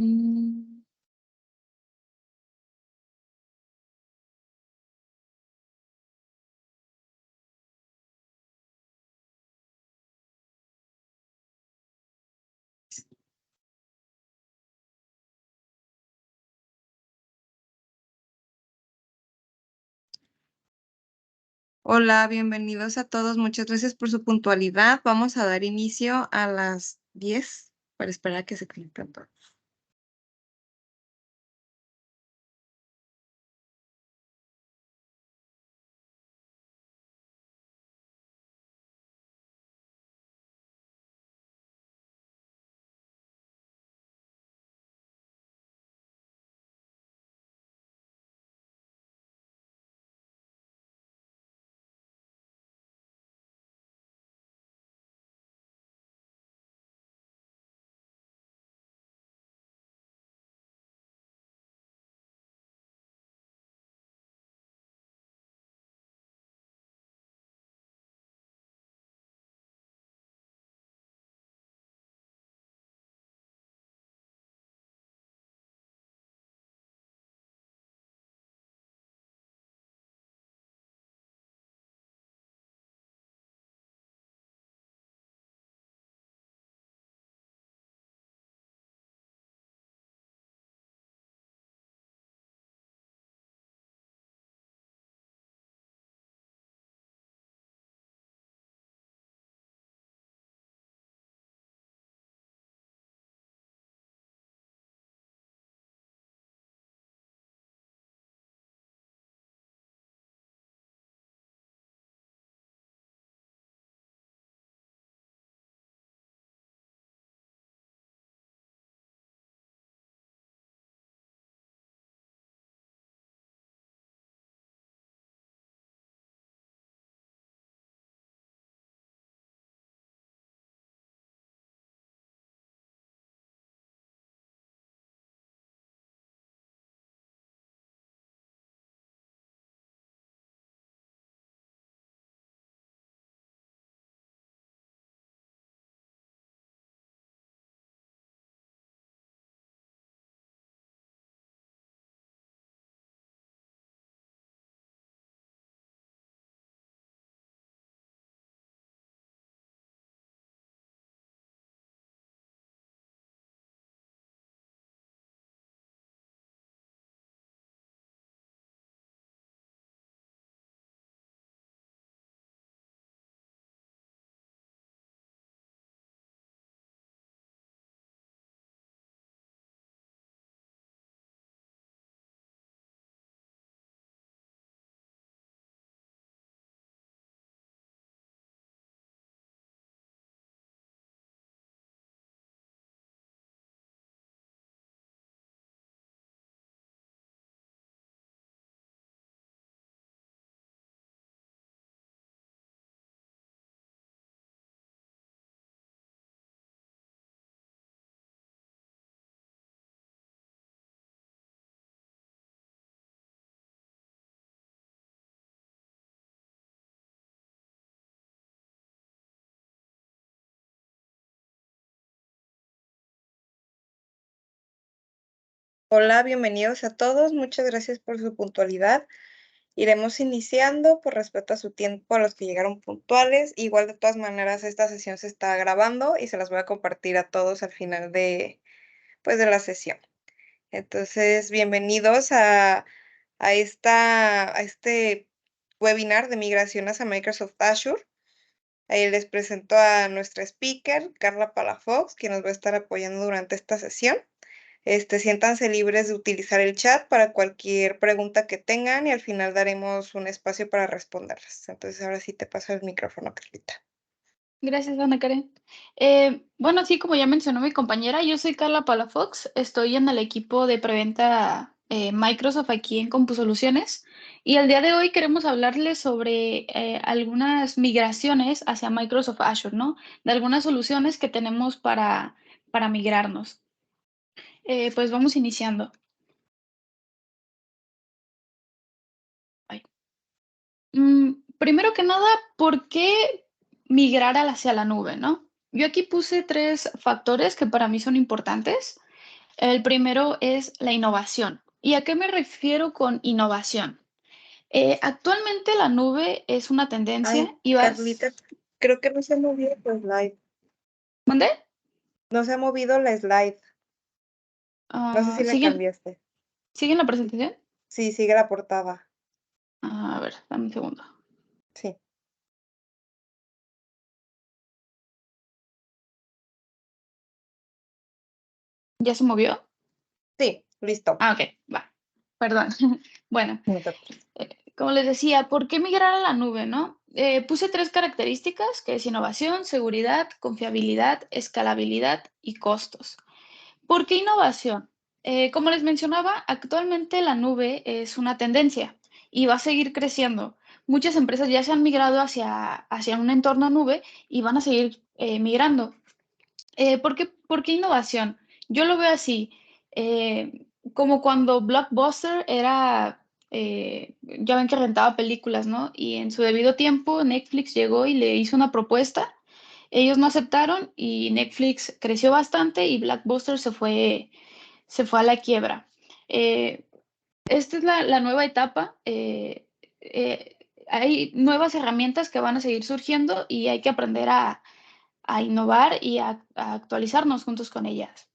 Mm, Hola, bienvenidos a todos. Muchas gracias por su puntualidad. Vamos a dar inicio a las 10 para esperar a que se conecten todos. Hola, bienvenidos a todos. Muchas gracias por su puntualidad. Iremos iniciando por respeto a su tiempo a los que llegaron puntuales. Igual de todas maneras, esta sesión se está grabando y se las voy a compartir a todos al final de la sesión. Entonces, bienvenidos a este webinar de migraciones a Microsoft Azure. Ahí les presento a nuestra speaker, Carla Palafox, quien nos va a estar apoyando durante esta sesión. Siéntanse libres de utilizar el chat para cualquier pregunta que tengan y al final daremos un espacio para responderlas. Entonces, ahora sí te paso el micrófono, Carlita. Gracias, Ana Karen. Bueno, sí, como ya mencionó mi compañera, yo soy Carla Palafox, estoy en el equipo de preventa Microsoft aquí en CompuSoluciones y el día de hoy queremos hablarles sobre algunas migraciones hacia Microsoft Azure, ¿no? De algunas soluciones que tenemos para migrarnos. Pues vamos iniciando. Ay. Primero que nada, ¿por qué migrar hacia la nube, no? Yo aquí puse tres factores que para mí son importantes. El primero es la innovación. ¿Y a qué me refiero con innovación? Actualmente la nube es una tendencia Ay, y Carlita, creo que no se ha movido la slide. ¿Dónde? No se ha movido la slide. No sé si la ¿Siguen, cambiaste. ¿siguen la presentación? Sí, sigue la portada. A ver, dame un segundo. Sí, ¿Ya se movió? sí, listo. Ok, va. Perdón. Bueno, No te apures. como les decía, ¿por qué migrar a la nube, no? Puse tres características, que es innovación, seguridad, confiabilidad, escalabilidad y costos. ¿Por qué innovación? Como les mencionaba, actualmente la nube es una tendencia y va a seguir creciendo. Muchas empresas ya se han migrado hacia un entorno nube y van a seguir migrando. ¿Por qué innovación? Yo lo veo así, como cuando Blockbuster era, ya ven que rentaba películas, ¿no? Y en su debido tiempo Netflix llegó y le hizo una propuesta. Ellos no aceptaron y Netflix creció bastante y Blockbuster se fue a la quiebra. Eh, Esta es la nueva etapa. Hay nuevas herramientas que van a seguir surgiendo y hay que aprender a innovar y a actualizarnos juntos con ellas.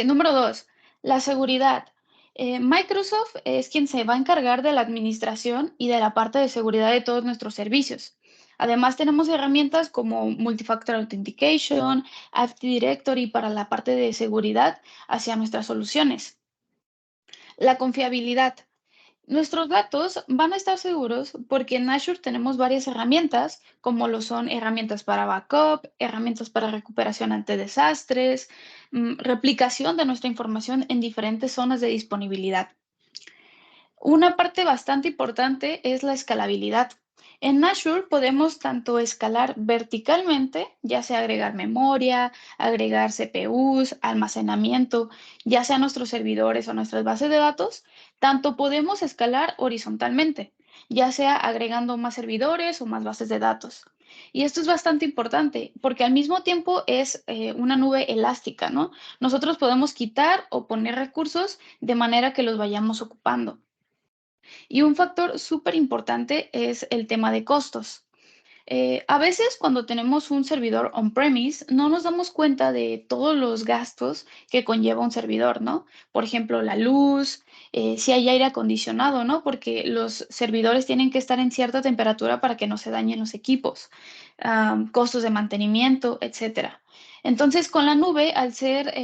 Número dos, la seguridad. Microsoft es quien se va a encargar de la administración y de la parte de seguridad de todos nuestros servicios. Además, tenemos herramientas como Multifactor Authentication, Active Directory para la parte de seguridad hacia nuestras soluciones. La confiabilidad. Nuestros datos van a estar seguros porque en Azure tenemos varias herramientas, como lo son herramientas para backup, herramientas para recuperación ante desastres, replicación de nuestra información en diferentes zonas de disponibilidad. Una parte bastante importante es la escalabilidad. En Azure podemos tanto escalar verticalmente, ya sea agregar memoria, agregar CPUs, almacenamiento, ya sea nuestros servidores o nuestras bases de datos, tanto podemos escalar horizontalmente, ya sea agregando más servidores o más bases de datos. Y esto es bastante importante porque al mismo tiempo es una nube elástica, ¿no? Nosotros podemos quitar o poner recursos de manera que los vayamos ocupando. Y un factor súper importante es el tema de costos. A veces cuando tenemos un servidor on-premise, no nos damos cuenta de todos los gastos que conlleva un servidor, ¿no? Por ejemplo, la luz, si hay aire acondicionado, ¿no? Porque los servidores tienen que estar en cierta temperatura para que no se dañen los equipos, costos de mantenimiento, etcétera. Entonces, con la nube, al ser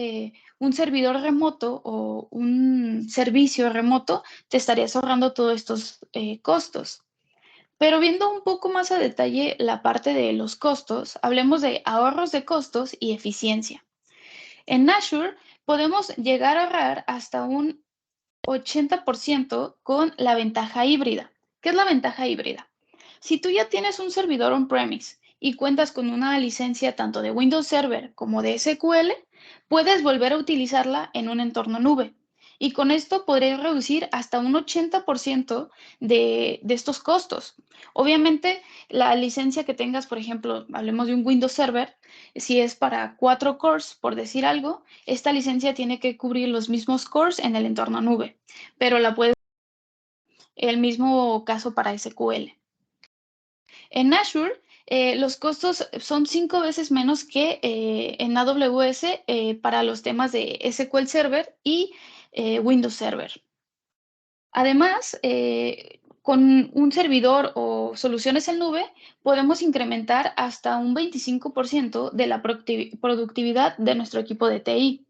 un servidor remoto o un servicio remoto, te estarías ahorrando todos estos costos. Pero viendo un poco más a detalle la parte de los costos, hablemos de ahorros de costos y eficiencia. En Azure podemos llegar a ahorrar hasta un 80% con la ventaja híbrida. ¿Qué es la ventaja híbrida? Si tú ya tienes un servidor on-premise y cuentas con una licencia tanto de Windows Server como de SQL, puedes volver a utilizarla en un entorno nube. Y con esto podréis reducir hasta un 80% de estos costos. Obviamente, la licencia que tengas, por ejemplo, hablemos de un Windows Server, si es para 4 cores, por decir algo, esta licencia tiene que cubrir los mismos cores en el entorno nube, pero el mismo caso para SQL. En Azure, los costos son 5 veces menos que en AWS para los temas de SQL Server y Windows Server. Además, con un servidor o soluciones en nube, podemos incrementar hasta un 25% de la productividad de nuestro equipo de TI.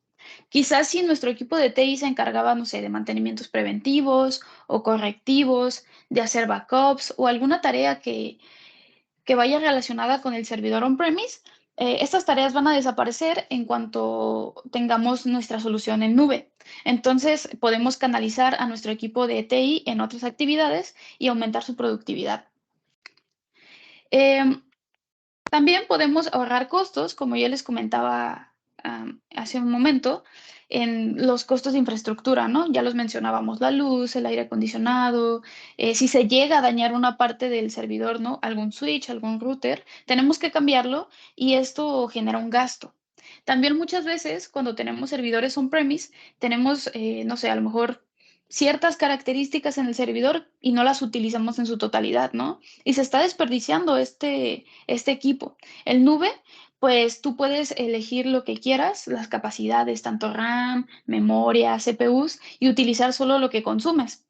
Quizás si nuestro equipo de TI se encargaba, no sé, de mantenimientos preventivos o correctivos, de hacer backups o alguna tarea que vaya relacionada con el servidor on-premise, estas tareas van a desaparecer en cuanto tengamos nuestra solución en nube. Entonces, podemos canalizar a nuestro equipo de TI en otras actividades y aumentar su productividad. Eh, También podemos ahorrar costos, como ya les comentaba hace un momento, en los costos de infraestructura, ¿no? Ya los mencionábamos, la luz, el aire acondicionado, si se llega a dañar una parte del servidor, ¿no? Algún switch, algún router, tenemos que cambiarlo y esto genera un gasto. También muchas veces cuando tenemos servidores on-premise, tenemos, no sé, a lo mejor ciertas características en el servidor y no las utilizamos en su totalidad, ¿no? Y se está desperdiciando este equipo. El nube, pues tú puedes elegir lo que quieras, las capacidades, tanto RAM, memoria, CPUs, y utilizar solo lo que consumes.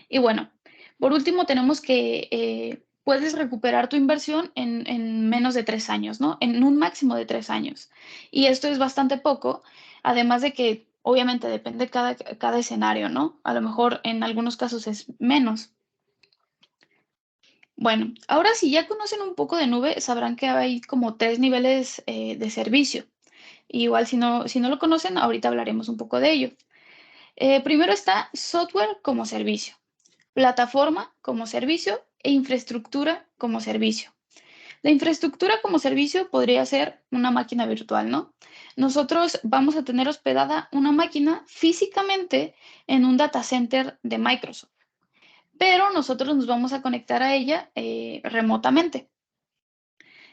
Y bueno, por último tenemos que puedes recuperar tu inversión en menos de 3 años, ¿no? En un máximo de 3 años. Y esto es bastante poco, además de que obviamente depende cada escenario, ¿no? A lo mejor en algunos casos es menos. Bueno, ahora si ya conocen un poco de nube, sabrán que hay como 3 niveles de servicio. Igual si no lo conocen, ahorita hablaremos un poco de ello. Primero está software como servicio, plataforma como servicio e infraestructura como servicio. La infraestructura como servicio podría ser una máquina virtual, ¿no? Nosotros vamos a tener hospedada una máquina físicamente en un data center de Microsoft, pero nosotros nos vamos a conectar a ella remotamente.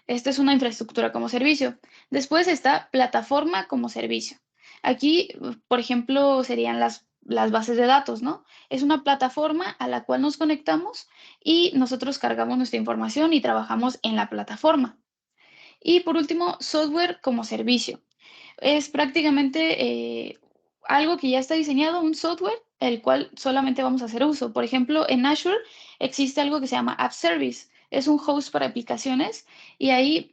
Esta es una infraestructura como servicio. Después está plataforma como servicio. Aquí, por ejemplo, serían las bases de datos, ¿no? Es una plataforma a la cual nos conectamos y nosotros cargamos nuestra información y trabajamos en la plataforma. Y por último, software como servicio. Es prácticamente algo que ya está diseñado, un software, el cual solamente vamos a hacer uso. Por ejemplo, en Azure existe algo que se llama App Service. Es un host para aplicaciones y ahí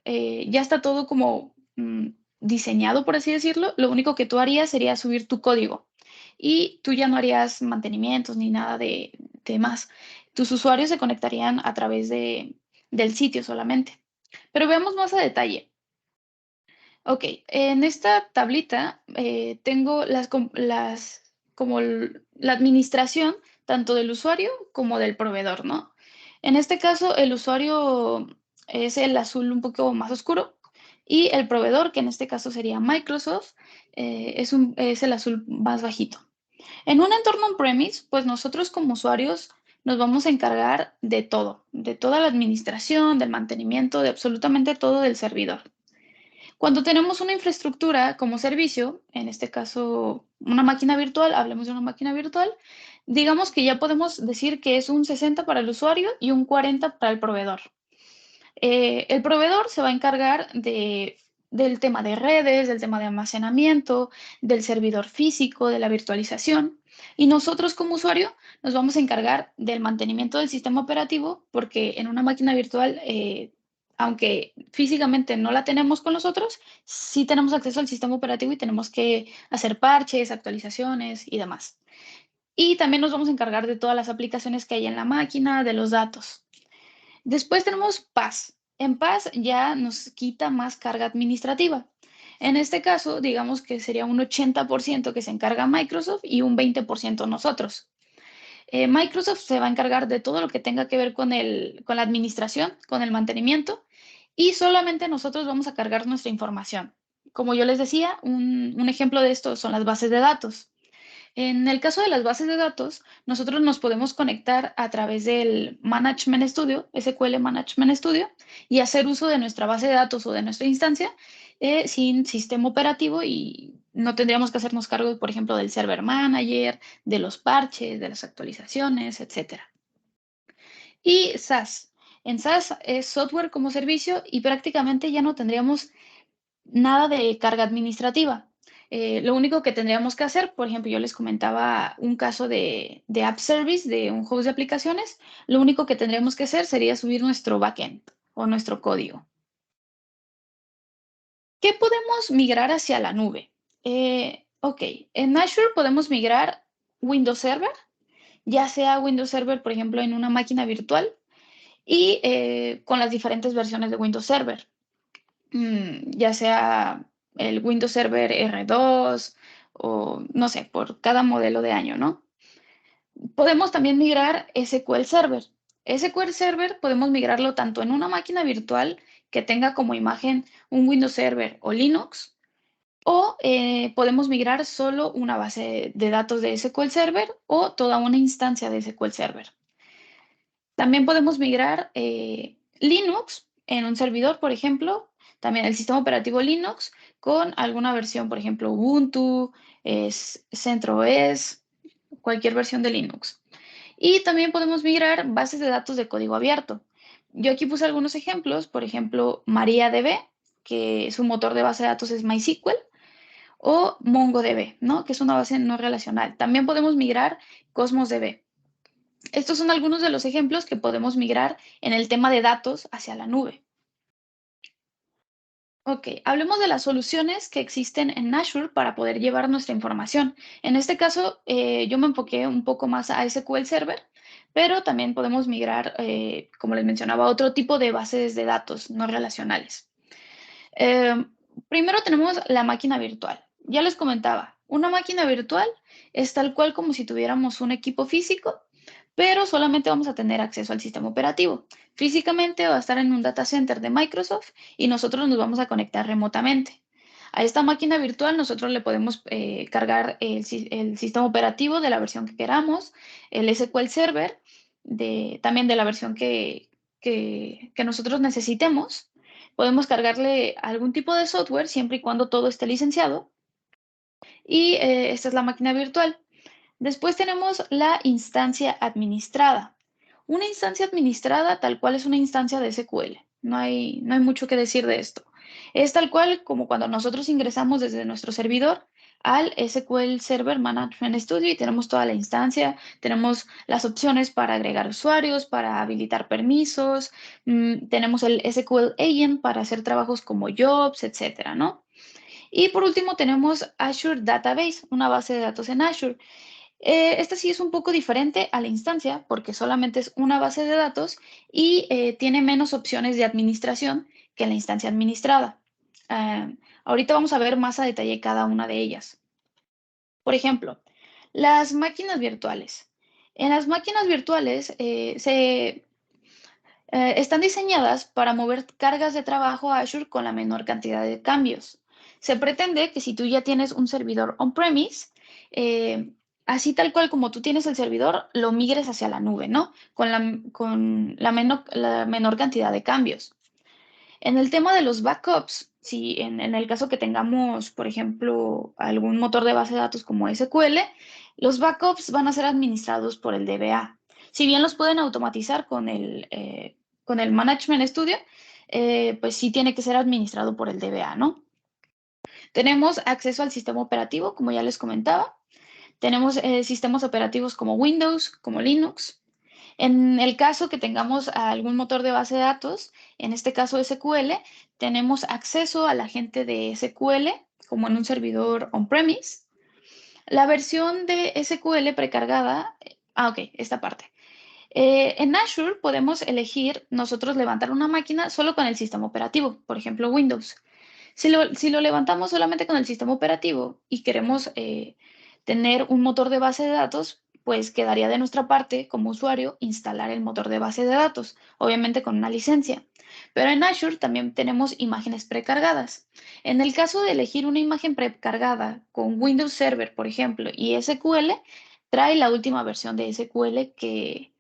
ya está todo como diseñado, por así decirlo. Lo único que tú harías sería subir tu código y tú ya no harías mantenimientos ni nada de más. Tus usuarios se conectarían a través del sitio solamente. Pero veamos más a detalle. Ok, en esta tablita tengo como la administración tanto del usuario como del proveedor, ¿no? En este caso, el usuario es el azul un poco más oscuro y el proveedor, que en este caso sería Microsoft, es el azul más bajito. En un entorno on-premise, pues nosotros como usuarios nos vamos a encargar de todo, de toda la administración, del mantenimiento, de absolutamente todo del servidor. Cuando tenemos una infraestructura como servicio, en este caso una máquina virtual, hablemos de una máquina virtual, digamos que ya podemos decir que es un 60 para el usuario y un 40 para el proveedor. El proveedor se va a encargar del tema de redes, del tema de almacenamiento, del servidor físico, de la virtualización. Y nosotros como usuario nos vamos a encargar del mantenimiento del sistema operativo porque en una máquina virtual, aunque físicamente no la tenemos con nosotros, sí tenemos acceso al sistema operativo y tenemos que hacer parches, actualizaciones y demás. Y también nos vamos a encargar de todas las aplicaciones que hay en la máquina, de los datos. Después tenemos Paz. En Paz ya nos quita más carga administrativa. En este caso, digamos que sería un 80% que se encarga Microsoft y un 20% nosotros. Microsoft se va a encargar de todo lo que tenga que ver con la administración, con el mantenimiento, y solamente nosotros vamos a cargar nuestra información. Como yo les decía, un ejemplo de esto son las bases de datos. En el caso de las bases de datos, nosotros nos podemos conectar a través del Management Studio, SQL Management Studio, y hacer uso de nuestra base de datos o de nuestra instancia sin sistema operativo y no tendríamos que hacernos cargo, por ejemplo, del Server Manager, de los parches, de las actualizaciones, etcétera. Y SaaS. En SaaS es software como servicio y prácticamente ya no tendríamos nada de carga administrativa. Lo único que tendríamos que hacer, por ejemplo, yo les comentaba un caso de App Service, de un host de aplicaciones, lo único que tendríamos que hacer sería subir nuestro backend o nuestro código. ¿Qué podemos migrar hacia la nube? Ok, en Azure podemos migrar Windows Server, ya sea Windows Server, por ejemplo, en una máquina virtual y con las diferentes versiones de Windows Server. Ya sea el Windows Server R2 o no sé, por cada modelo de año, ¿no? Podemos también migrar SQL Server. SQL Server podemos migrarlo tanto en una máquina virtual que tenga como imagen un Windows Server o Linux, o podemos migrar solo una base de datos de SQL Server o toda una instancia de SQL Server. También podemos migrar Linux en un servidor, por ejemplo. también el sistema operativo Linux con alguna versión, por ejemplo, Ubuntu, CentOS, cualquier versión de Linux. Y también podemos migrar bases de datos de código abierto. Yo aquí puse algunos ejemplos, por ejemplo, MariaDB, que su motor de base de datos es MySQL, o MongoDB, ¿no? Que es una base no relacional. También podemos migrar CosmosDB. Estos son algunos de los ejemplos que podemos migrar en el tema de datos hacia la nube. Ok, hablemos de las soluciones que existen en Azure para poder llevar nuestra información. En este caso, yo me enfoqué un poco más a SQL Server, pero también podemos migrar, como les mencionaba, a otro tipo de bases de datos no relacionales. Eh, Primero tenemos la máquina virtual. Ya les comentaba, una máquina virtual es tal cual como si tuviéramos un equipo físico, pero solamente vamos a tener acceso al sistema operativo. Físicamente va a estar en un data center de Microsoft y nosotros nos vamos a conectar remotamente. A esta máquina virtual nosotros le podemos cargar el sistema operativo de la versión que queramos, el SQL Server también de la versión que nosotros necesitemos. Podemos cargarle algún tipo de software siempre y cuando todo esté licenciado. Y esta es la máquina virtual. Después tenemos la instancia administrada. Una instancia administrada tal cual es una instancia de SQL. No hay mucho que decir de esto. Es tal cual como cuando nosotros ingresamos desde nuestro servidor al SQL Server Management Studio y tenemos toda la instancia, tenemos las opciones para agregar usuarios, para habilitar permisos, tenemos el SQL Agent para hacer trabajos como jobs, etcétera, ¿no? Y por último tenemos Azure Database, una base de datos en Azure. Esta sí es un poco diferente a la instancia porque solamente es una base de datos y tiene menos opciones de administración que la instancia administrada. Ahorita vamos a ver más a detalle cada una de ellas. Por ejemplo, las máquinas virtuales. En las máquinas virtuales están diseñadas para mover cargas de trabajo a Azure con la menor cantidad de cambios. Se pretende que si tú ya tienes un servidor on-premise, así tal cual como tú tienes el servidor, lo migres hacia la nube, ¿no? Con la menor cantidad de cambios. En el tema de los backups, si en el caso que tengamos, por ejemplo, algún motor de base de datos como SQL, los backups van a ser administrados por el DBA. Si bien los pueden automatizar con el Management Studio, pues sí tiene que ser administrado por el DBA, ¿no? Tenemos acceso al sistema operativo, como ya les comentaba. Tenemos sistemas operativos como Windows, como Linux. En el caso que tengamos algún motor de base de datos, en este caso SQL, tenemos acceso a la gente de SQL como en un servidor on-premise. La versión de SQL precargada, ok, esta parte. En Azure podemos elegir nosotros levantar una máquina solo con el sistema operativo, por ejemplo Windows. Si lo levantamos solamente con el sistema operativo y queremos tener un motor de base de datos, pues quedaría de nuestra parte como usuario instalar el motor de base de datos, obviamente con una licencia. Pero en Azure también tenemos imágenes precargadas. En el caso de elegir una imagen precargada con Windows Server, por ejemplo, y SQL, trae la última versión de SQL que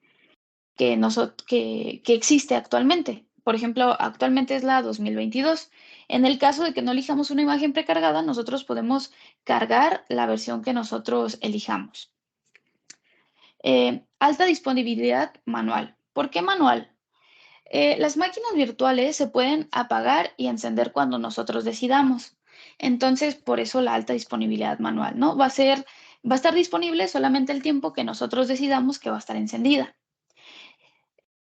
existe actualmente. Por ejemplo, actualmente es la 2022. En el caso de que no elijamos una imagen precargada, nosotros podemos cargar la versión que nosotros elijamos. Alta disponibilidad manual. ¿Por qué manual? Las máquinas virtuales se pueden apagar y encender cuando nosotros decidamos. Entonces, por eso la alta disponibilidad manual, ¿no? Va a estar disponible solamente el tiempo que nosotros decidamos que va a estar encendida.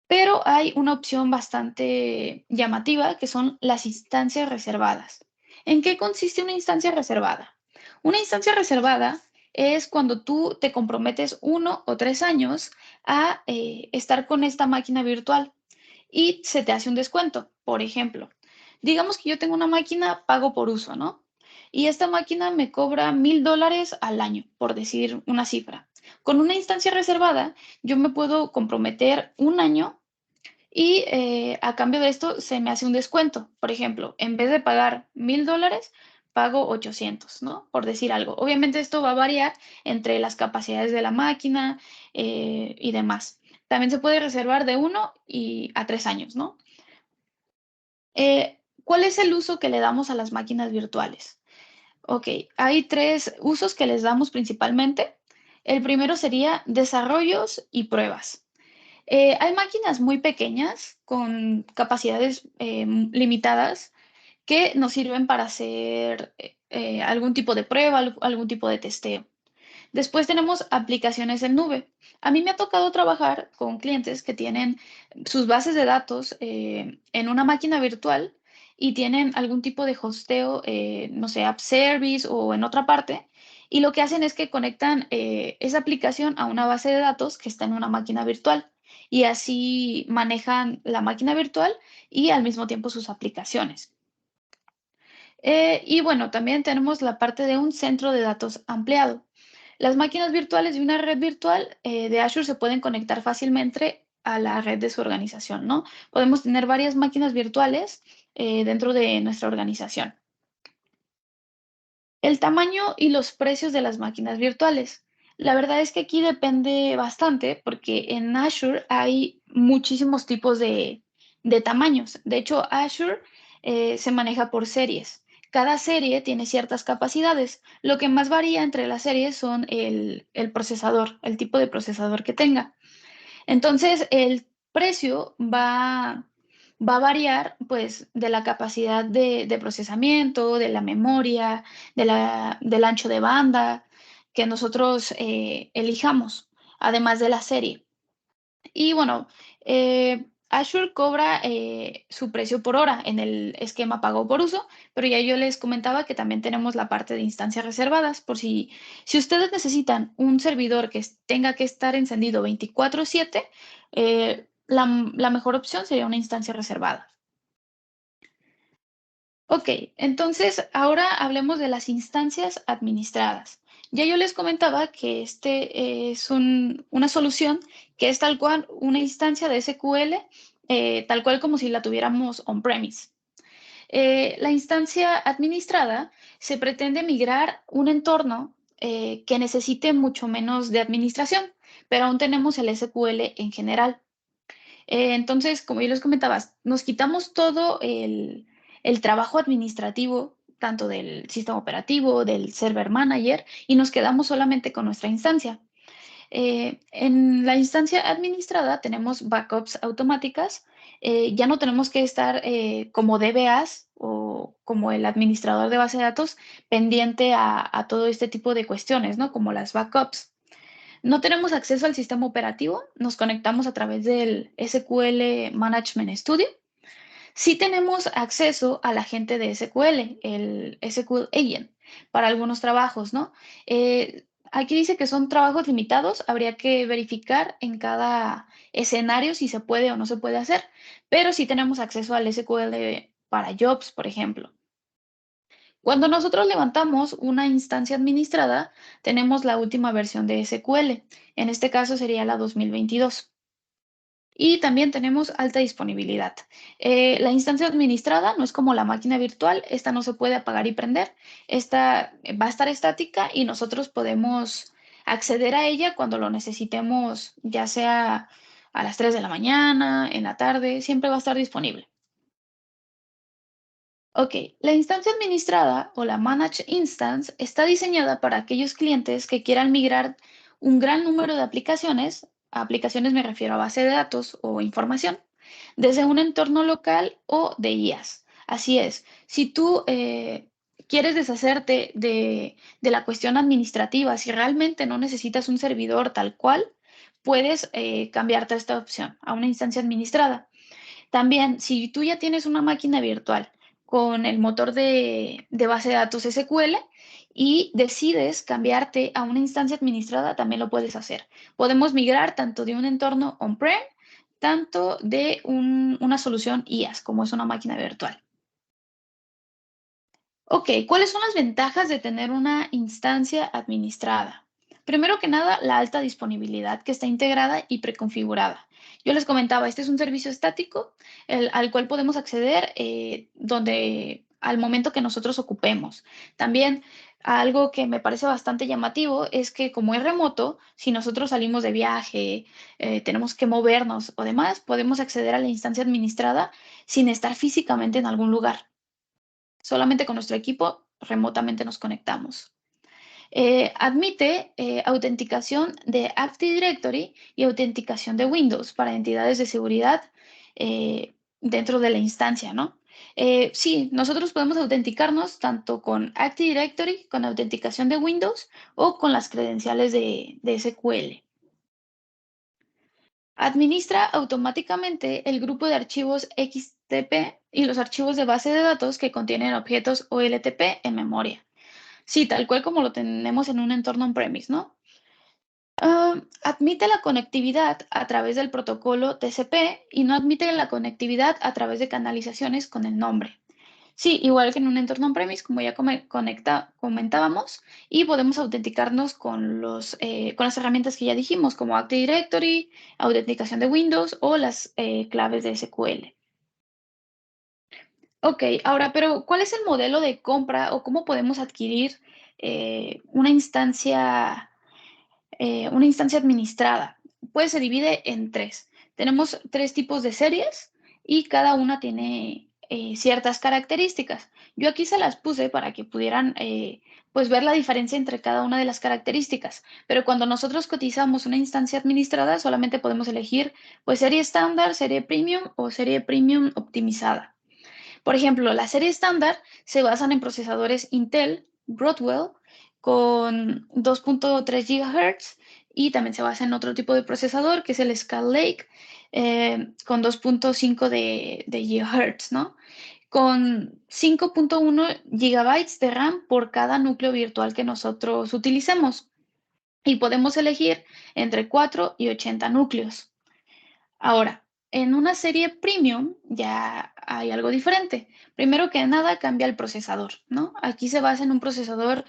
Pero hay una opción bastante llamativa que son las instancias reservadas. ¿En qué consiste una instancia reservada? Una instancia reservada es cuando tú te comprometes 1 o 3 años a estar con esta máquina virtual y se te hace un descuento. Por ejemplo, digamos que yo tengo una máquina pago por uso, ¿no? Y esta máquina me cobra $1,000 al año, por decir una cifra. Con una instancia reservada, yo me puedo comprometer un año y a cambio de esto se me hace un descuento. Por ejemplo, en vez de pagar $1,000, pago 800, ¿no? Por decir algo. Obviamente esto va a variar entre las capacidades de la máquina y demás. También se puede reservar de 1 a 3 años, ¿no? ¿cuál es el uso que le damos a las máquinas virtuales? Ok, hay 3 usos que les damos principalmente. El primero sería desarrollos y pruebas. Hay máquinas muy pequeñas con capacidades limitadas que nos sirven para hacer algún tipo de prueba, algún tipo de testeo. Después tenemos aplicaciones en nube. A mí me ha tocado trabajar con clientes que tienen sus bases de datos en una máquina virtual y tienen algún tipo de hosteo, no sé, App Service o en otra parte. Y lo que hacen es que conectan esa aplicación a una base de datos que está en una máquina virtual. Y así manejan la máquina virtual y al mismo tiempo sus aplicaciones. Y bueno, también tenemos la parte de un centro de datos ampliado. Las máquinas virtuales de una red virtual de Azure se pueden conectar fácilmente a la red de su organización, ¿no? Podemos tener varias máquinas virtuales dentro de nuestra organización. El tamaño y los precios de las máquinas virtuales. La verdad es que aquí depende bastante porque en Azure hay muchísimos tipos de tamaños. De hecho, Azure se maneja por series. Cada serie tiene ciertas capacidades. Lo que más varía entre las series son el procesador, el tipo de procesador que tenga. Entonces, el precio va a variar pues de la capacidad de procesamiento, de la memoria, del ancho de banda que nosotros elijamos, además de la serie. Y bueno, Azure cobra su precio por hora en el esquema pago por uso, pero ya yo les comentaba que también tenemos la parte de instancias reservadas, por si ustedes necesitan un servidor que tenga que estar encendido 24/7, la mejor opción sería una instancia reservada. Ok, entonces ahora hablemos de las instancias administradas. Ya yo les comentaba que este es una solución que es tal cual una instancia de SQL, tal cual como si la tuviéramos on-premise. La instancia administrada se pretende migrar un entorno que necesite mucho menos de administración, pero aún tenemos el SQL en general. Entonces, como yo les comentaba, nos quitamos todo el trabajo administrativo, tanto del sistema operativo, del server manager, y nos quedamos solamente con nuestra instancia. En la instancia administrada tenemos backups automáticas, ya no tenemos que estar como DBAs o como el administrador de base de datos pendiente a todo este tipo de cuestiones, ¿no? Como las backups. No tenemos acceso al sistema operativo, nos conectamos a través del SQL Management Studio. Sí tenemos acceso al agente de SQL, el SQL Agent, para algunos trabajos, ¿no? Aquí dice que son trabajos limitados, habría que verificar en cada escenario si se puede o no se puede hacer, pero sí tenemos acceso al SQL para jobs, por ejemplo. Cuando nosotros levantamos una instancia administrada, tenemos la última versión de SQL. En este caso sería la 2022. Y también tenemos alta disponibilidad. La instancia administrada no es como la máquina virtual, esta no se puede apagar y prender, esta va a estar estática y nosotros podemos acceder a ella cuando lo necesitemos, ya sea a las 3 de la mañana, en la tarde, siempre va a estar disponible. Ok, la instancia administrada o la Managed Instance está diseñada para aquellos clientes que quieran migrar un gran número de aplicaciones, a aplicaciones me refiero a base de datos o información, desde un entorno local o de IaaS. Así es, si tú quieres deshacerte de la cuestión administrativa, si realmente no necesitas un servidor tal cual, puedes cambiarte a esta opción, a una instancia administrada. También, si tú ya tienes una máquina virtual con el motor de base de datos SQL y decides cambiarte a una instancia administrada, también lo puedes hacer. Podemos migrar tanto de un entorno on-prem, tanto de una solución IaaS, como es una máquina virtual. Ok, ¿cuáles son las ventajas de tener una instancia administrada? Primero que nada, la alta disponibilidad que está integrada y preconfigurada. Yo les comentaba, este es un servicio estático al cual podemos acceder al momento que nosotros ocupemos. También algo que me parece bastante llamativo es que como es remoto, si nosotros salimos de viaje, tenemos que movernos o demás, podemos acceder a la instancia administrada sin estar físicamente en algún lugar. Solamente con nuestro equipo remotamente nos conectamos. Admite autenticación de Active Directory y autenticación de Windows para entidades de seguridad dentro de la instancia, ¿no? Sí, nosotros podemos autenticarnos tanto con Active Directory, con autenticación de Windows o con las credenciales de SQL. Administra automáticamente el grupo de archivos XTP y los archivos de base de datos que contienen objetos OLTP en memoria. Sí, tal cual como lo tenemos en un entorno on-premise, ¿no? Admite la conectividad a través del protocolo TCP y no admite la conectividad a través de canalizaciones con el nombre. Sí, igual que en un entorno on-premise, como ya comentábamos, y podemos autenticarnos con las herramientas que ya dijimos, como Active Directory, autenticación de Windows o las claves de SQL. Ok, ahora, pero ¿cuál es el modelo de compra o cómo podemos adquirir una instancia administrada? Pues se divide en tres. Tenemos tres tipos de series y cada una tiene ciertas características. Yo aquí se las puse para que pudieran pues ver la diferencia entre cada una de las características. Pero cuando nosotros cotizamos una instancia administrada, solamente podemos elegir pues serie estándar, serie premium o serie premium optimizada. Por ejemplo, la serie estándar se basan en procesadores Intel Broadwell con 2.3 GHz y también se basa en otro tipo de procesador que es el Skylake con 2.5 de GHz, ¿no? Con 5.1 GB de RAM por cada núcleo virtual que nosotros utilicemos. Y podemos elegir entre 4 y 80 núcleos. Ahora, en una serie premium ya hay algo diferente. Primero que nada, cambia el procesador, ¿no? Aquí se basa en un procesador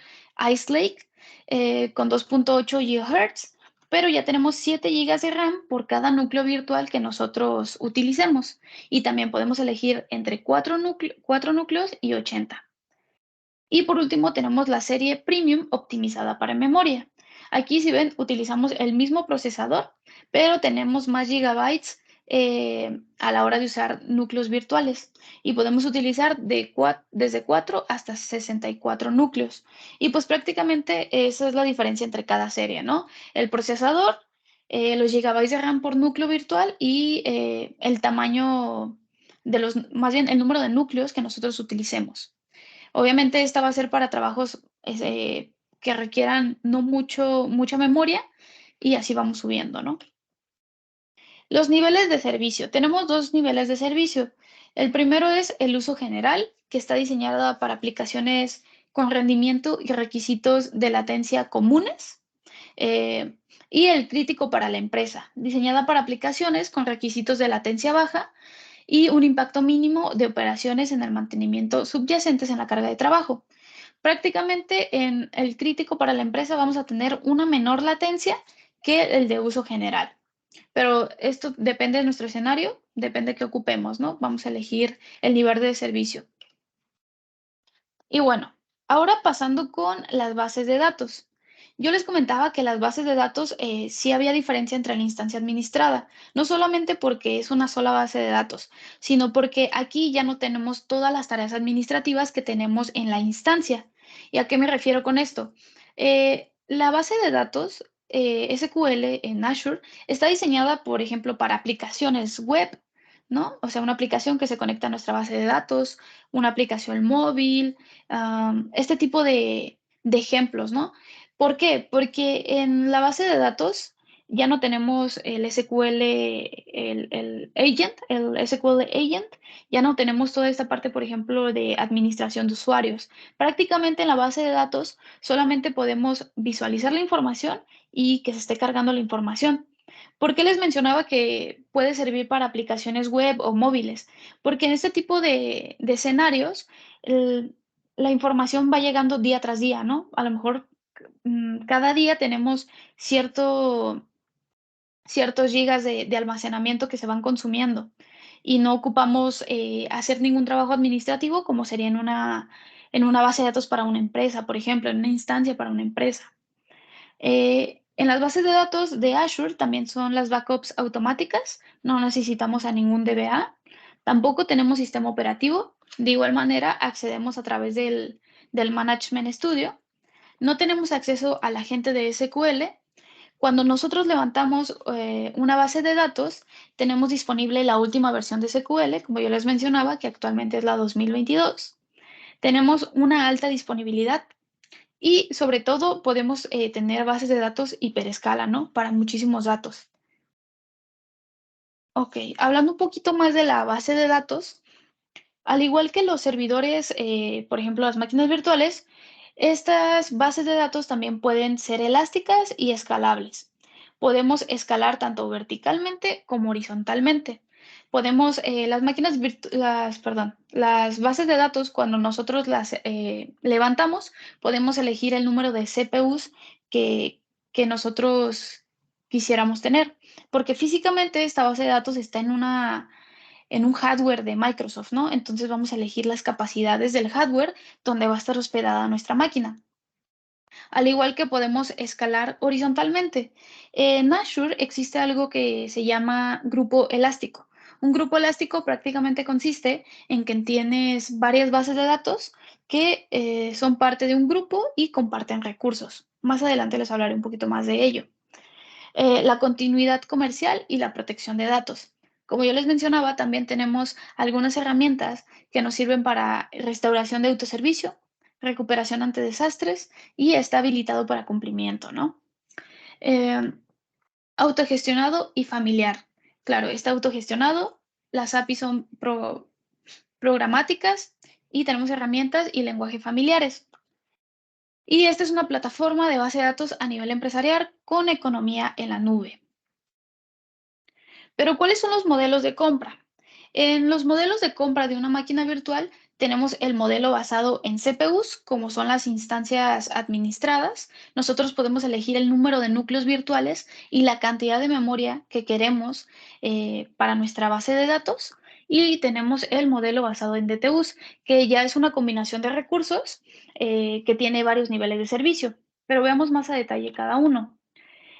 Ice Lake con 2.8 GHz, pero ya tenemos 7 GB de RAM por cada núcleo virtual que nosotros utilicemos. Y también podemos elegir entre 4 núcleos y 80. Y por último tenemos la serie Premium optimizada para memoria. Aquí, si ven, utilizamos el mismo procesador, pero tenemos más gigabytes a la hora de usar núcleos virtuales. Y podemos utilizar desde 4 hasta 64 núcleos. Y pues prácticamente esa es la diferencia entre cada serie, ¿no? El procesador, los gigabytes de RAM por núcleo virtual y el tamaño más bien el número de núcleos que nosotros utilicemos. Obviamente esta va a ser para trabajos que requieran no mucha memoria y así vamos subiendo, ¿no? Los niveles de servicio. Tenemos dos niveles de servicio. El primero es el uso general, que está diseñada para aplicaciones con rendimiento y requisitos de latencia comunes. eh, y el crítico para la empresa, diseñada para aplicaciones con requisitos de latencia baja y un impacto mínimo de operaciones en el mantenimiento subyacentes en la carga de trabajo. Prácticamente en el crítico para la empresa vamos a tener una menor latencia que el de uso general. Pero esto depende de nuestro escenario, depende de qué ocupemos, ¿no? Vamos a elegir el nivel de servicio. Y bueno, ahora pasando con las bases de datos. Yo les comentaba que las bases de datos sí había diferencia entre la instancia administrada, no solamente porque es una sola base de datos, sino porque aquí ya no tenemos todas las tareas administrativas que tenemos en la instancia. ¿Y a qué me refiero con esto? La base de datos SQL en Azure está diseñada, por ejemplo, para aplicaciones web, ¿no? O sea, una aplicación que se conecta a nuestra base de datos, una aplicación móvil, este tipo de ejemplos, ¿no? ¿Por qué? Porque en la base de datos ya no tenemos el SQL, el agent, el SQL agent, ya no tenemos toda esta parte, por ejemplo, de administración de usuarios. Prácticamente en la base de datos solamente podemos visualizar la información y que se esté cargando la información. ¿Por qué les mencionaba que puede servir para aplicaciones web o móviles? Porque en este tipo de escenarios, la información va llegando día tras día, ¿no? A lo mejor cada día tenemos ciertos gigas de almacenamiento que se van consumiendo y no ocupamos hacer ningún trabajo administrativo como sería en una base de datos para una empresa, por ejemplo, en una instancia para una empresa. En las bases de datos de Azure también son las backups automáticas, no necesitamos a ningún DBA, tampoco tenemos sistema operativo De igual manera, accedemos a través del Management Studio. No tenemos acceso a la gente de SQL. Cuando nosotros levantamos una base de datos, tenemos disponible la última versión de SQL, como yo les mencionaba, que actualmente es la 2022. Tenemos una alta disponibilidad y sobre todo podemos tener bases de datos hiperescala, ¿no? Para muchísimos datos. Ok, hablando un poquito más de la base de datos, al igual que los servidores, por ejemplo, las máquinas virtuales, estas bases de datos también pueden ser elásticas y escalables. Podemos escalar tanto verticalmente como horizontalmente. Podemos, las bases de datos, cuando nosotros las levantamos, podemos elegir el número de CPUs que, que nosotros quisiéramos tener, porque físicamente esta base de datos está en un hardware de Microsoft, ¿no? Entonces vamos a elegir las capacidades del hardware donde va a estar hospedada nuestra máquina. Al igual que podemos escalar horizontalmente. En Azure existe algo que se llama grupo elástico. Un grupo elástico prácticamente consiste en que tienes varias bases de datos que son parte de un grupo y comparten recursos. Más adelante les hablaré un poquito más de ello. La continuidad comercial y la protección de datos. Como yo les mencionaba, también tenemos algunas herramientas que nos sirven para restauración de autoservicio, recuperación ante desastres y está habilitado para cumplimiento, ¿no? Eh, Autogestionado y familiar. Claro, está autogestionado, las APIs son programáticas y tenemos herramientas y lenguaje familiares. Y esta es una plataforma de base de datos a nivel empresarial con economía en la nube. Pero ¿cuáles son los modelos de compra? En los modelos de compra de una máquina virtual tenemos el modelo basado en CPUs, como son las instancias administradas. Nosotros podemos elegir el número de núcleos virtuales y la cantidad de memoria que queremos para nuestra base de datos. Y tenemos el modelo basado en DTUs, que ya es una combinación de recursos que tiene varios niveles de servicio. Pero veamos más a detalle cada uno.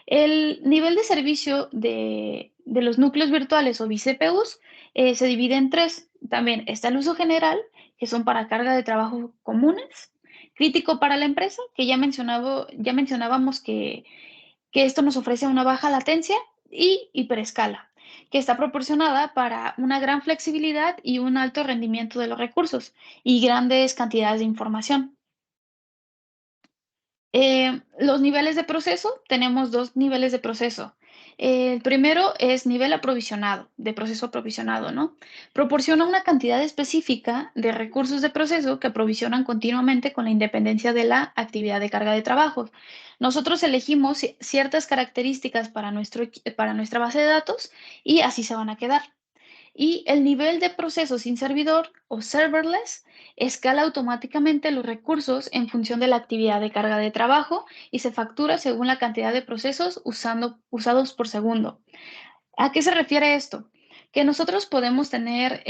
El nivel de servicio de los núcleos virtuales o vCPUs se divide en tres. También está el uso general, que son para carga de trabajo comunes, crítico para la empresa, que ya mencionábamos que esto nos ofrece una baja latencia, y hiperescala, que está proporcionada para una gran flexibilidad y un alto rendimiento de los recursos y grandes cantidades de información. Los niveles de proceso, tenemos dos niveles de proceso. El primero es nivel aprovisionado, de proceso aprovisionado, ¿no? Proporciona una cantidad específica de recursos de proceso que aprovisionan continuamente con la independencia de la actividad de carga de trabajo. Nosotros elegimos ciertas características para nuestra base de datos y así se van a quedar. Y el nivel de proceso sin servidor o serverless escala automáticamente los recursos en función de la actividad de carga de trabajo y se factura según la cantidad de procesos usados por segundo. ¿A qué se refiere esto? Que nosotros podemos tener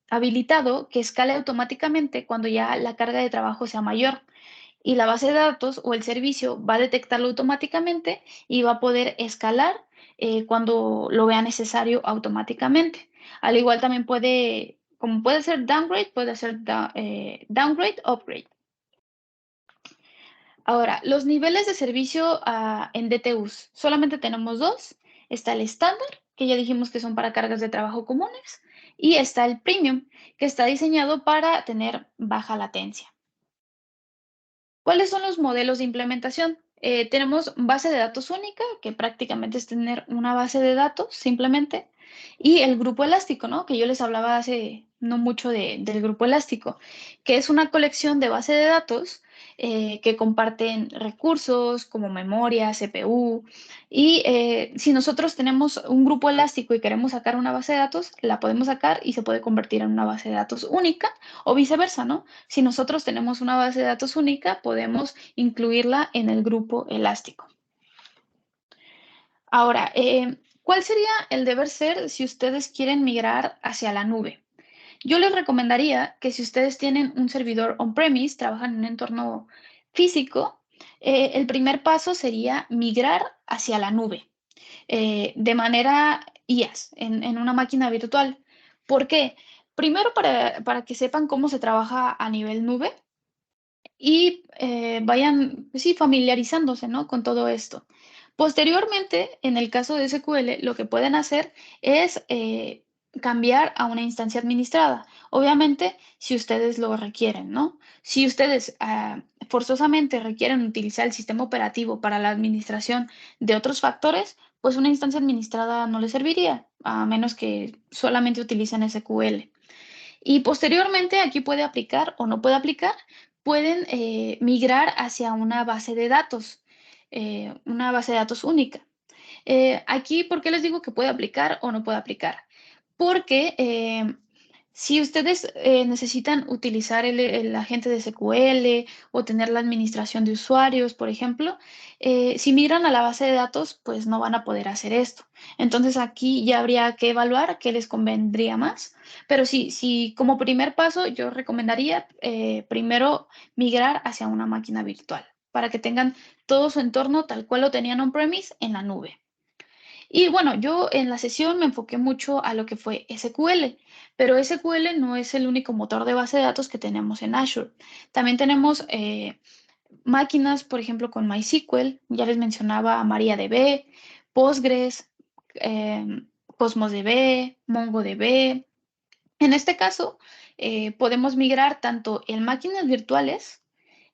habilitado que escale automáticamente cuando ya la carga de trabajo sea mayor y la base de datos o el servicio va a detectarlo automáticamente y va a poder escalar cuando lo vea necesario automáticamente. Al igual también como puede ser downgrade, puede ser downgrade, upgrade. Ahora, los niveles de servicio en DTUs, solamente tenemos dos. Está el estándar, que ya dijimos que son para cargas de trabajo comunes, y está el premium, que está diseñado para tener baja latencia. ¿Cuáles son los modelos de implementación? Tenemos base de datos única, que prácticamente es tener una base de datos simplemente, y el grupo elástico, ¿no? Que yo les hablaba hace no mucho del grupo elástico, que es una colección de base de datos que comparten recursos como memoria, CPU, y si nosotros tenemos un grupo elástico y queremos sacar una base de datos, la podemos sacar y se puede convertir en una base de datos única o viceversa, ¿no? Si nosotros tenemos una base de datos única, podemos incluirla en el grupo elástico. Ahora, ¿cuál sería el deber ser si ustedes quieren migrar hacia la nube? Yo les recomendaría que si ustedes tienen un servidor on-premise, trabajan en un entorno físico, el primer paso sería migrar hacia la nube de manera IaaS, en una máquina virtual. ¿Por qué? primero para que sepan cómo se trabaja a nivel nube y vayan, pues sí, familiarizándose, ¿no? Con todo esto. Posteriormente, en el caso de SQL, lo que pueden hacer es cambiar a una instancia administrada. Obviamente, si ustedes lo requieren, ¿no? Si ustedes forzosamente requieren utilizar el sistema operativo para la administración de otros factores, pues una instancia administrada no les serviría, a menos que solamente utilicen SQL. Y posteriormente aquí puede aplicar o no puede aplicar, pueden migrar hacia una base de datos única. Aquí, ¿por qué les digo que puede aplicar o no puede aplicar? Porque si ustedes necesitan utilizar el agente de SQL o tener la administración de usuarios, por ejemplo, si migran a la base de datos, pues no van a poder hacer esto. Entonces aquí ya habría que evaluar qué les convendría más. Pero sí, sí, como primer paso, yo recomendaría primero migrar hacia una máquina virtual para que tengan todo su entorno tal cual lo tenían on-premise en la nube. Y bueno, yo en la sesión me enfoqué mucho a lo que fue SQL, pero SQL no es el único motor de base de datos que tenemos en Azure. También tenemos máquinas, por ejemplo, con MySQL, ya les mencionaba MariaDB, Postgres, eh, CosmosDB, MongoDB. En este caso, podemos migrar tanto en máquinas virtuales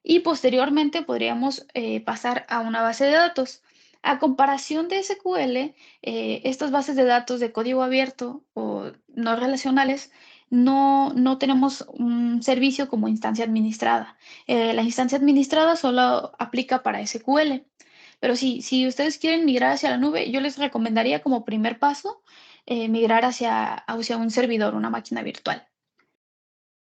y posteriormente podríamos pasar a una base de datos. A comparación de SQL, estas bases de datos de código abierto o no relacionales no tenemos un servicio como instancia administrada. La instancia administrada solo aplica para SQL. Pero sí, si ustedes quieren migrar hacia la nube, yo les recomendaría como primer paso migrar hacia un servidor, una máquina virtual.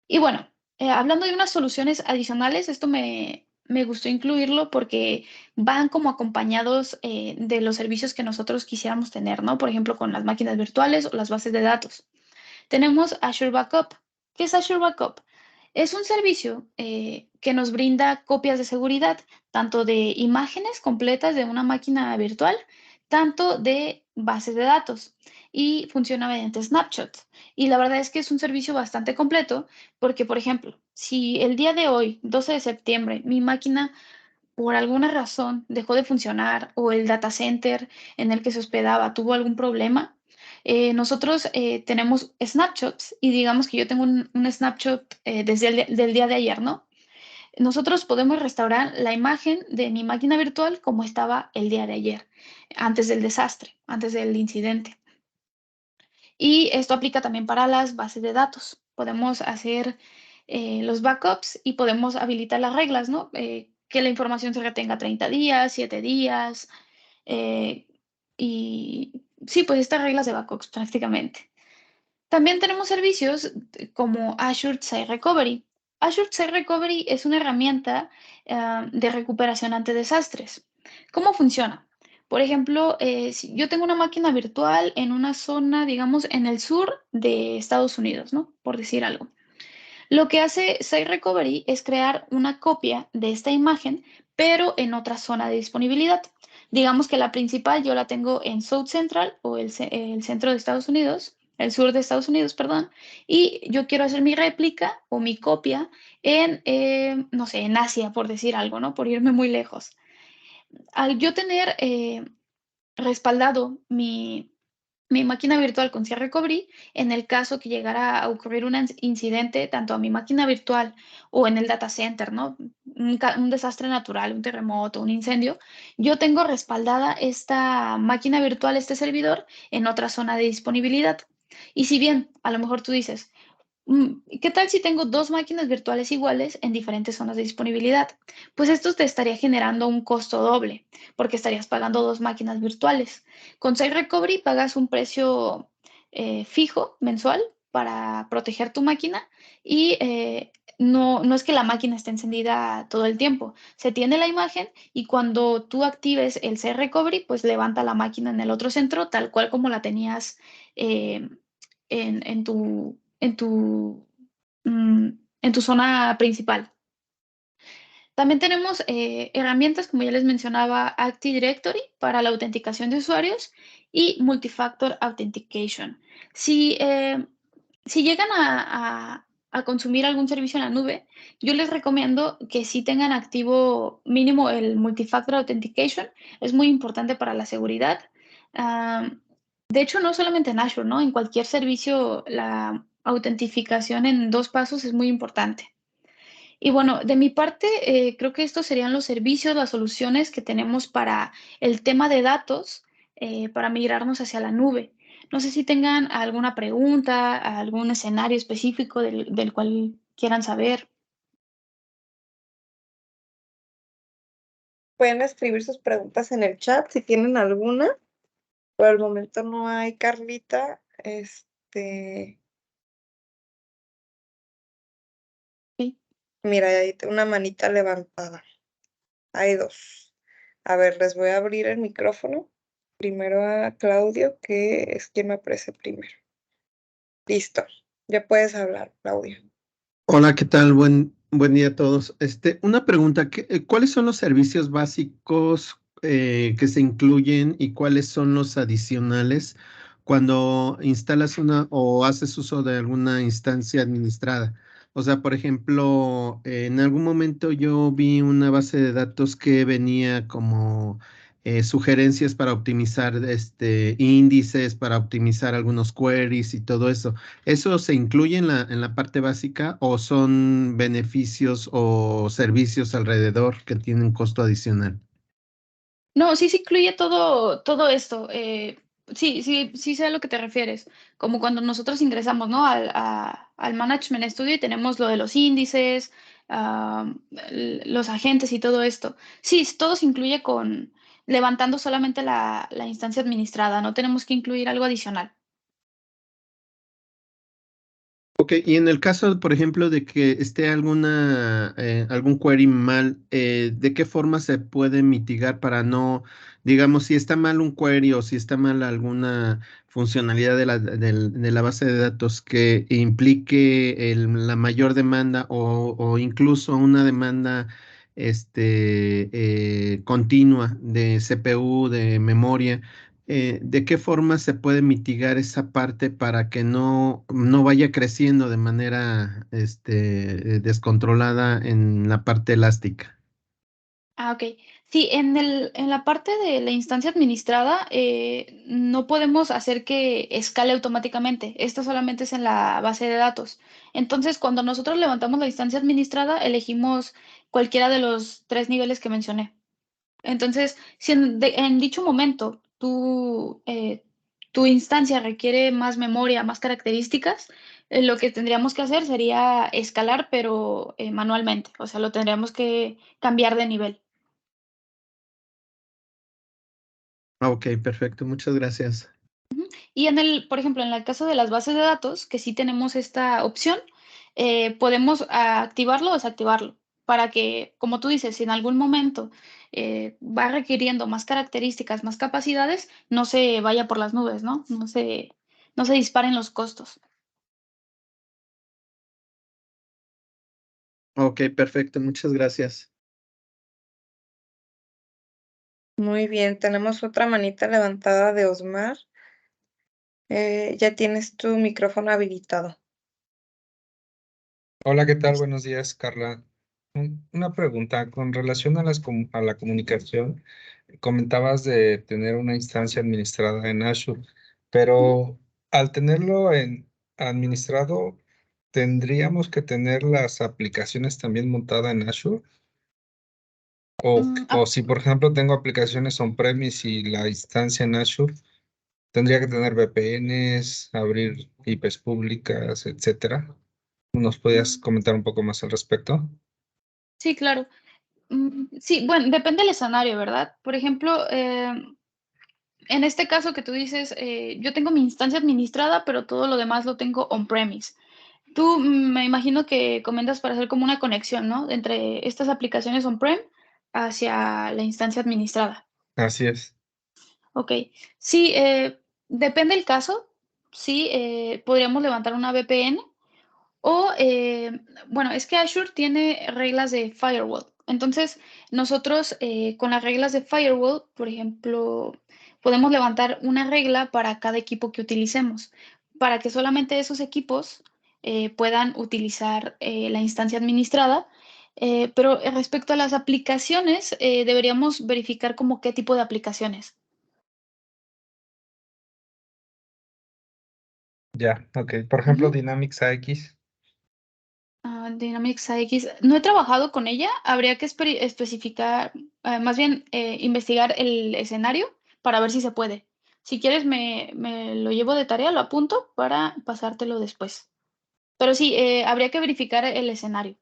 Y bueno, hablando de unas soluciones adicionales, esto me gustó incluirlo porque van como acompañados de los servicios que nosotros quisiéramos tener, ¿no? Por ejemplo, con las máquinas virtuales o las bases de datos. Tenemos Azure Backup. ¿Qué es Azure Backup? Es un servicio que nos brinda copias de seguridad, tanto de imágenes completas de una máquina virtual, tanto de bases de datos y funciona mediante snapshots. Y la verdad es que es un servicio bastante completo porque, por ejemplo, si el día de hoy, 12 de septiembre, mi máquina por alguna razón dejó de funcionar o el data center en el que se hospedaba tuvo algún problema, nosotros tenemos snapshots y digamos que yo tengo un snapshot desde del día de ayer, ¿no? Nosotros podemos restaurar la imagen de mi máquina virtual como estaba el día de ayer, antes del desastre, antes del incidente. Y esto aplica también para las bases de datos. Podemos hacer los backups y podemos habilitar las reglas, ¿no? Que la información se retenga 30 días, 7 días. eh, y sí, pues estas reglas de backups prácticamente. También tenemos servicios como Azure Site Recovery. Azure Site Recovery es una herramienta de recuperación ante desastres. ¿Cómo funciona? Por ejemplo, si yo tengo una máquina virtual en una zona, digamos, en el sur de Estados Unidos, ¿no? Por decir algo. Lo que hace Site Recovery es crear una copia de esta imagen, pero en otra zona de disponibilidad. Digamos que la principal yo la tengo en South Central o el centro de Estados Unidos, el sur de Estados Unidos, perdón, y yo quiero hacer mi réplica o mi copia en, no sé, en Asia, por decir algo, ¿no? Por irme muy lejos. Al yo tener respaldado mi máquina virtual con cierre recovery, en el caso que llegara a ocurrir un incidente tanto a mi máquina virtual o en el data center, ¿no? Un desastre natural, un terremoto, un incendio, yo tengo respaldada esta máquina virtual, este servidor, en otra zona de disponibilidad. Y si bien a lo mejor tú dices, ¿qué tal si tengo dos máquinas virtuales iguales en diferentes zonas de disponibilidad? Pues esto te estaría generando un costo doble, porque estarías pagando dos máquinas virtuales. Con Site Recovery pagas un precio fijo mensual para proteger tu máquina y no es que la máquina esté encendida todo el tiempo. Se tiene la imagen y cuando tú actives el Site Recovery, pues levanta la máquina en el otro centro, tal cual como la tenías eh, en en tu zona principal. También tenemos herramientas, como ya les mencionaba, Active Directory para la autenticación de usuarios y Multifactor Authentication. Si si llegan a consumir algún servicio en la nube, yo les recomiendo que sí tengan activo mínimo el Multi-Factor Authentication, es muy importante para la seguridad. De hecho, no solamente en Azure, ¿no? En cualquier servicio, la autentificación en 2 pasos es muy importante. Y bueno, de mi parte, creo que estos serían los servicios, las soluciones que tenemos para el tema de datos, para migrarnos hacia la nube. No sé si tengan alguna pregunta, algún escenario específico del cual quieran saber. Pueden escribir sus preguntas en el chat si tienen alguna. Por el momento no hay, Carlita. Sí. Mira, hay una manita levantada. Hay dos. A ver, les voy a abrir el micrófono. Primero a Claudio, que es quien me aparece primero. Listo. Ya puedes hablar, Claudio. Hola, ¿qué tal? Buen día a todos. Una pregunta, ¿cuáles son los servicios básicos que se incluyen y cuáles son los adicionales cuando instalas una o haces uso de alguna instancia administrada? O sea, por ejemplo, en algún momento yo vi una base de datos que venía como sugerencias para optimizar índices, para optimizar algunos queries y todo eso. ¿Eso se incluye en la parte básica o son beneficios o servicios alrededor que tienen costo adicional? No, sí se incluye todo esto. Sí sé a lo que te refieres. Como cuando nosotros ingresamos, ¿no? Al Management Studio y tenemos lo de los índices, los agentes y todo esto. Sí, todo se incluye con levantando solamente la instancia administrada. No tenemos que incluir algo adicional. Ok, y en el caso, por ejemplo, de que esté algún query mal, ¿de qué forma se puede mitigar para no, digamos, si está mal un query o si está mal alguna funcionalidad de la base de datos que implique la mayor demanda o incluso una demanda continua de CPU, de memoria? ¿De qué forma se puede mitigar esa parte para que no vaya creciendo de manera descontrolada en la parte elástica? Ok. Sí, en la parte de la instancia administrada, no podemos hacer que escale automáticamente. Esto solamente es en la base de datos. Entonces, cuando nosotros levantamos la instancia administrada, elegimos cualquiera de los 3 niveles que mencioné. Entonces, si en dicho momento tu instancia requiere más memoria, más características, lo que tendríamos que hacer sería escalar, pero manualmente. O sea, lo tendríamos que cambiar de nivel. Ah, ok, perfecto, muchas gracias. Y por ejemplo, en el caso de las bases de datos, que sí tenemos esta opción, podemos activarlo o desactivarlo para que, como tú dices, si en algún momento va requiriendo más características, más capacidades, no se vaya por las nubes, ¿no? No se disparen los costos. Ok, perfecto, muchas gracias. Muy bien, tenemos otra manita levantada de Osmar. Ya tienes tu micrófono habilitado. Hola, ¿qué tal? Buenos días, Carla. Una pregunta con relación a a la comunicación. Comentabas de tener una instancia administrada en Azure, pero al tenerlo administrado, ¿tendríamos que tener las aplicaciones también montadas en Azure? Mm, O si, por ejemplo, tengo aplicaciones on-premise y la instancia en Azure, ¿tendría que tener VPNs, abrir IPs públicas, etcétera? ¿Nos podías comentar un poco más al respecto? sí, claro. Sí, bueno, depende del escenario, ¿verdad? Por ejemplo, en este caso que tú dices, yo tengo mi instancia administrada, pero todo lo demás lo tengo on-premise. Tú me imagino que comentas para hacer como una conexión, ¿no? Entre estas aplicaciones on-prem hacia la instancia administrada. Así es. Ok. Sí, depende del caso. Sí, podríamos levantar una VPN o, bueno, es que Azure tiene reglas de firewall. Entonces, nosotros con las reglas de firewall, por ejemplo, podemos levantar una regla para cada equipo que utilicemos. para que solamente esos equipos puedan utilizar la instancia administrada. Pero respecto a las aplicaciones, deberíamos verificar como qué tipo de aplicaciones. Ya, ok. Por ejemplo, Ujú. Dynamics AX. Dynamics AX. No he trabajado con ella. Habría que especificar, más bien investigar el escenario para ver si se puede. Si quieres, me lo llevo de tarea, lo apunto para pasártelo después. Pero sí, habría que verificar el escenario.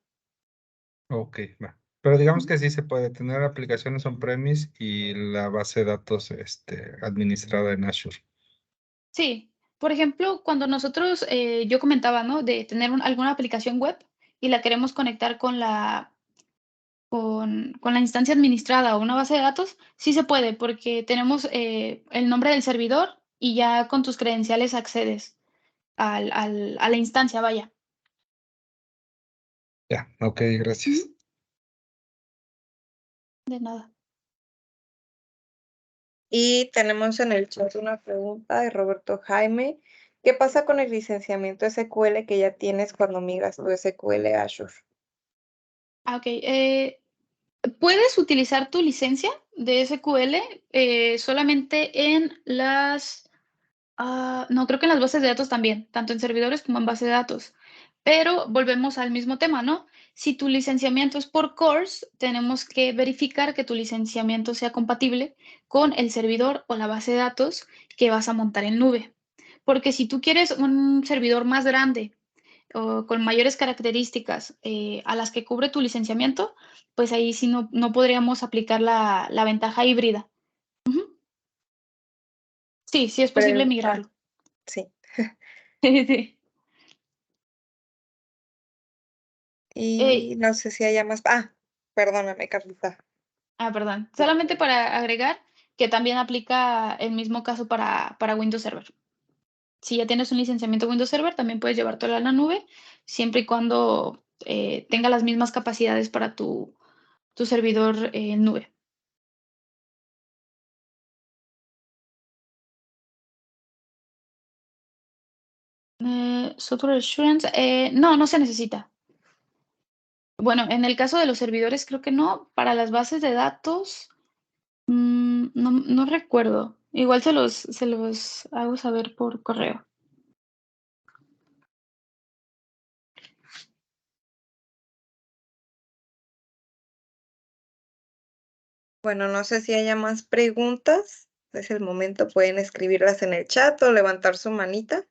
Ok, va. Pero digamos Ujú. que sí se puede tener aplicaciones on-premise y la base de datos administrada en Azure. Sí, por ejemplo, cuando nosotros, yo comentaba, ¿no? De tener alguna aplicación web y la queremos conectar con la instancia administrada o una base de datos, sí se puede, porque tenemos el nombre del servidor y ya con tus credenciales accedes a la instancia, vaya. Ya, ok, gracias. Ujú. De nada. Y tenemos en el chat una pregunta de Roberto Jaime. ¿Qué pasa con el licenciamiento SQL que ya tienes cuando migras tu SQL a Azure? Ok. Puedes utilizar tu licencia de SQL solamente en las no, creo que en las bases de datos también, tanto en servidores como en base de datos. Pero volvemos al mismo tema, ¿no? Si tu licenciamiento es por course, tenemos que verificar que tu licenciamiento sea compatible con el servidor o la base de datos que vas a montar en nube. Porque si tú quieres un servidor más grande o con mayores características a las que cubre tu licenciamiento, pues ahí sí no podríamos aplicar la ventaja híbrida. Ujú. Sí, sí es posible migrarlo. Sí. Sí. Y no sé si haya más. Perdóname, Carlita. Perdón. Solamente para agregar que también aplica el mismo caso para Windows Server. Si ya tienes un licenciamiento Windows Server, también puedes llevártelo a la nube, siempre y cuando tenga las mismas capacidades para tu servidor en nube. Software Assurance, no se necesita. Bueno, en el caso de los servidores creo que no. Para las bases de datos, no recuerdo. Igual se los hago saber por correo. Bueno, no sé si haya más preguntas. Es el momento, pueden escribirlas en el chat o levantar su manita.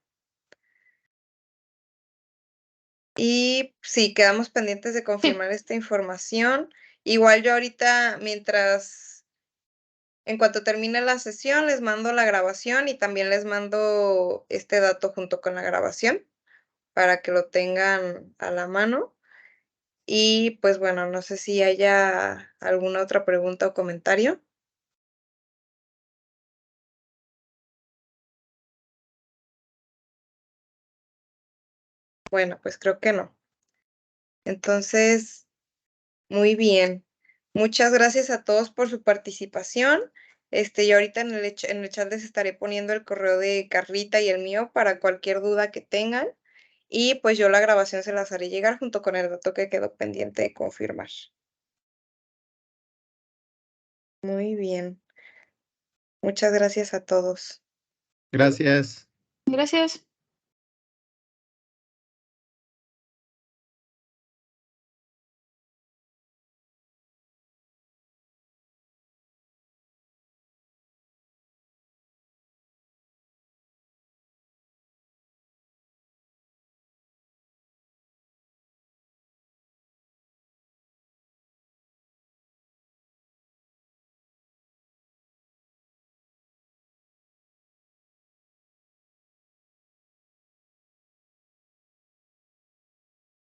Y sí, quedamos pendientes de confirmar esta información. Igual yo ahorita, en cuanto termine la sesión, les mando la grabación y también les mando este dato junto con la grabación para que lo tengan a la mano. Y pues bueno, no sé si haya alguna otra pregunta o comentario. Bueno, pues creo que no. Entonces, muy bien. Muchas gracias a todos por su participación. Yo ahorita en el chat les estaré poniendo el correo de Carlita y el mío para cualquier duda que tengan. Y pues yo la grabación se las haré llegar junto con el dato que quedó pendiente de confirmar. Muy bien. Muchas gracias a todos. Gracias. Gracias.